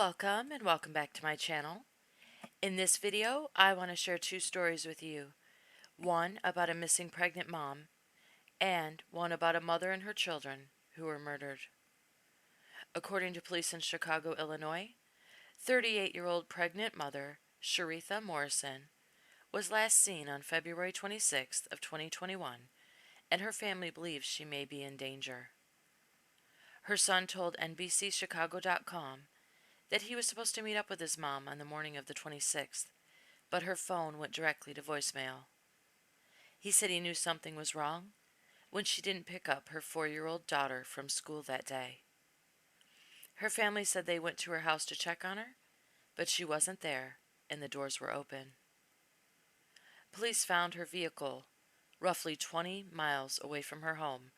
Welcome and welcome back to my channel. In this video, I want to share two stories with you. One about a missing pregnant mom and one about a mother and her children who were murdered. According to police in Chicago, Illinois, 38-year-old pregnant mother Sharitha Morrison was last seen on February 26th of 2021, and her family believes she may be in danger. Her son told NBCChicago.com that he was supposed to meet up with his mom on the morning of the 26th, but her phone went directly to voicemail. He said he knew something was wrong when she didn't pick up her 4-year-old daughter from school that day. Her family said they went to her house to check on her, but she wasn't there and the doors were open. Police found her vehicle, roughly 20 miles away from her home,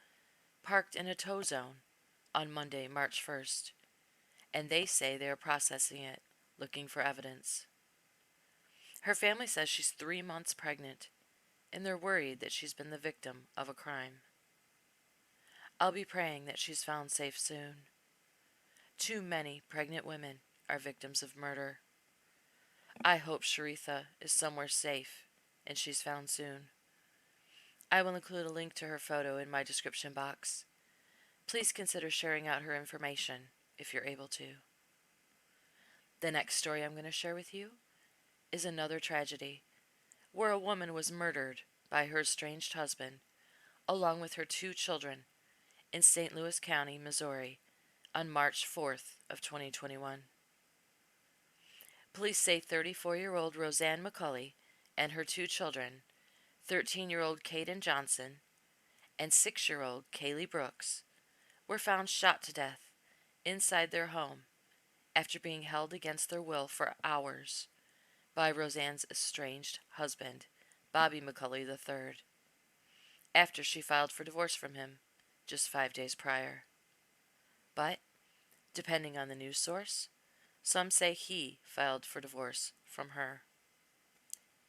parked in a tow zone on Monday, March 1st, and they say they are processing it, looking for evidence. Her family says she's 3 months pregnant, and they're worried that she's been the victim of a crime. I'll be praying that she's found safe soon. Too many pregnant women are victims of murder. I hope Sharitha is somewhere safe and she's found soon. I will include a link to her photo in my description box. Please consider sharing out her information if you're able to. The next story I'm going to share with you is another tragedy where a woman was murdered by her estranged husband along with her 2 children in St. Louis County, Missouri on March 4th of 2021. Police say 34-year-old Roseanne McCulley and her 2 children, 13-year-old Caden Johnson and 6-year-old Kaylee Brooks, were found shot to death inside their home after being held against their will for hours by Roseanne's estranged husband, Bobby McCulley III, after she filed for divorce from him just 5 days prior. But, depending on the news source, some say he filed for divorce from her.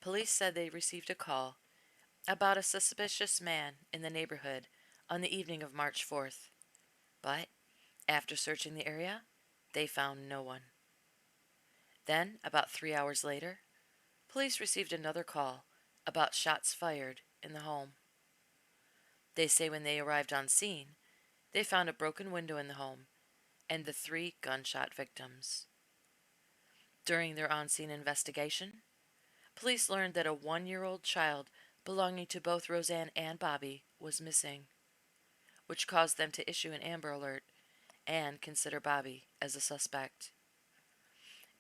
Police said they received a call about a suspicious man in the neighborhood on the evening of March 4th, but after searching the area, they found no one. Then, about 3 hours later, police received another call about shots fired in the home. They say when they arrived on scene, they found a broken window in the home and the 3 gunshot victims. During their on-scene investigation, police learned that a 1-year-old child belonging to both Roseanne and Bobby was missing, which caused them to issue an Amber Alert and consider Bobby as a suspect.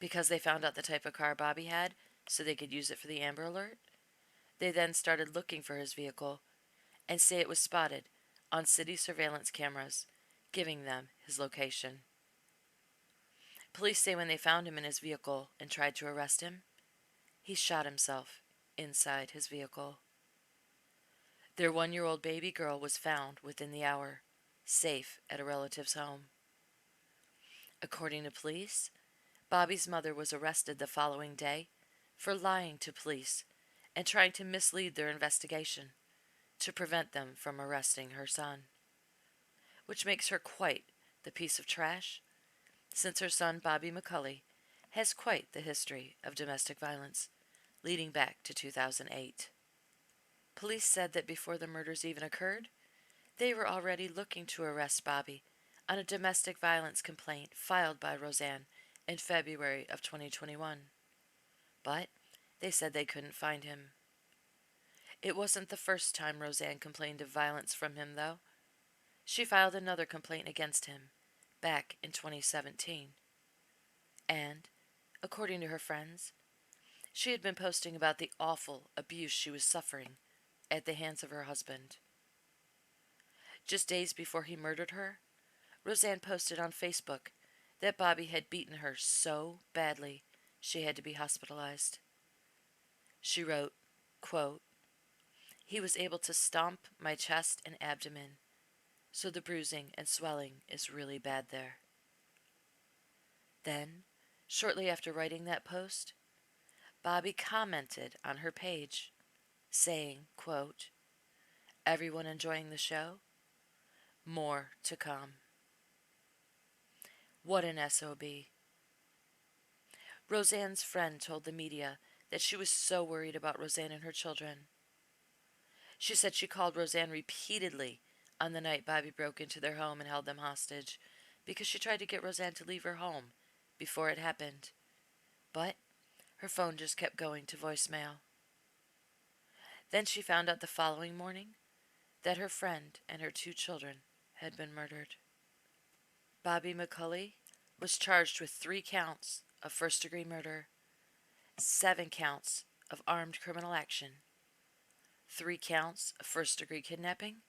Because they found out the type of car Bobby had so they could use it for the Amber Alert, they then started looking for his vehicle and say it was spotted on city surveillance cameras, giving them his location. Police say when they found him in his vehicle and tried to arrest him, he shot himself inside his vehicle. Their 1-year-old baby girl was found within the hour, safe at a relative's home. According to police, Bobby's mother was arrested the following day for lying to police and trying to mislead their investigation to prevent them from arresting her son, which makes her quite the piece of trash, since her son Bobby McCulley has quite the history of domestic violence, leading back to 2008. Police said that before the murders even occurred, they were already looking to arrest Bobby on a domestic violence complaint filed by Roseanne in February of 2021. But they said they couldn't find him. It wasn't the first time Roseanne complained of violence from him, though. She filed another complaint against him back in 2017. And, according to her friends, she had been posting about the awful abuse she was suffering at the hands of her husband. Just days before he murdered her, Roseanne posted on Facebook that Bobby had beaten her so badly she had to be hospitalized. She wrote, quote, "He was able to stomp my chest and abdomen, so the bruising and swelling is really bad there." Then, shortly after writing that post, Bobby commented on her page, saying, quote, "Everyone enjoying the show? More to come." What an SOB. Roseanne's friend told the media that she was so worried about Roseanne and her children. She said she called Roseanne repeatedly on the night Bobby broke into their home and held them hostage because she tried to get Roseanne to leave her home before it happened. But her phone just kept going to voicemail. Then she found out the following morning that her friend and her 2 children had been murdered. Bobby McCulley was charged with 3 counts of first-degree murder, 7 counts of armed criminal action, 3 counts of first-degree kidnapping,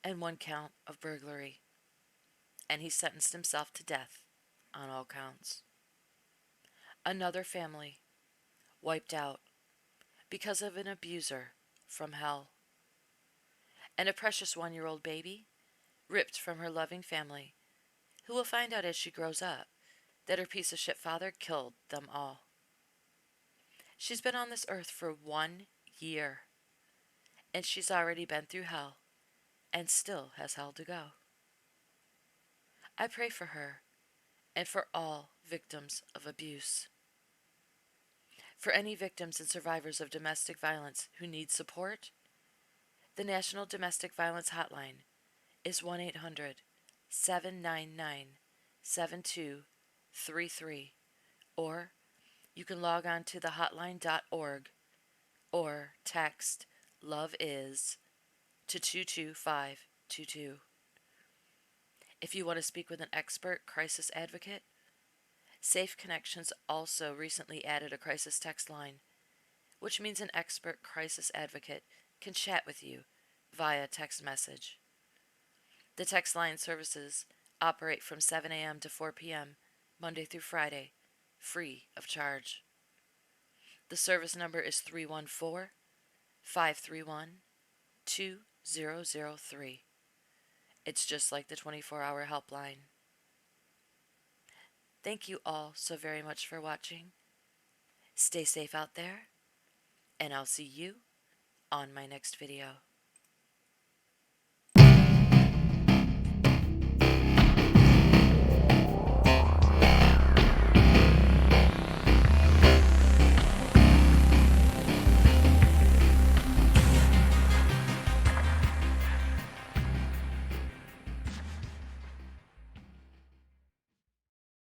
and 1 count of burglary. And he sentenced himself to death on all counts. Another family wiped out because of an abuser from hell. And a precious 1-year-old baby ripped from her loving family, who will find out as she grows up that her piece of shit father killed them all. She's been on this earth for 1 year, and she's already been through hell and still has hell to go. I pray for her and for all victims of abuse. For any victims and survivors of domestic violence who need support, the National Domestic Violence Hotline is 1-800-799-7233, or you can log on to thehotline.org or text LOVE IS to 22522. If you want to speak with an expert crisis advocate, Safe Connections also recently added a crisis text line, which means an expert crisis advocate can chat with you via text message. The text line services operate from 7 a.m. to 4 p.m. Monday through Friday, free of charge. The service number is 314-531-2003. It's just like the 24-hour helpline. Thank you all so very much for watching. Stay safe out there, and I'll see you on my next video.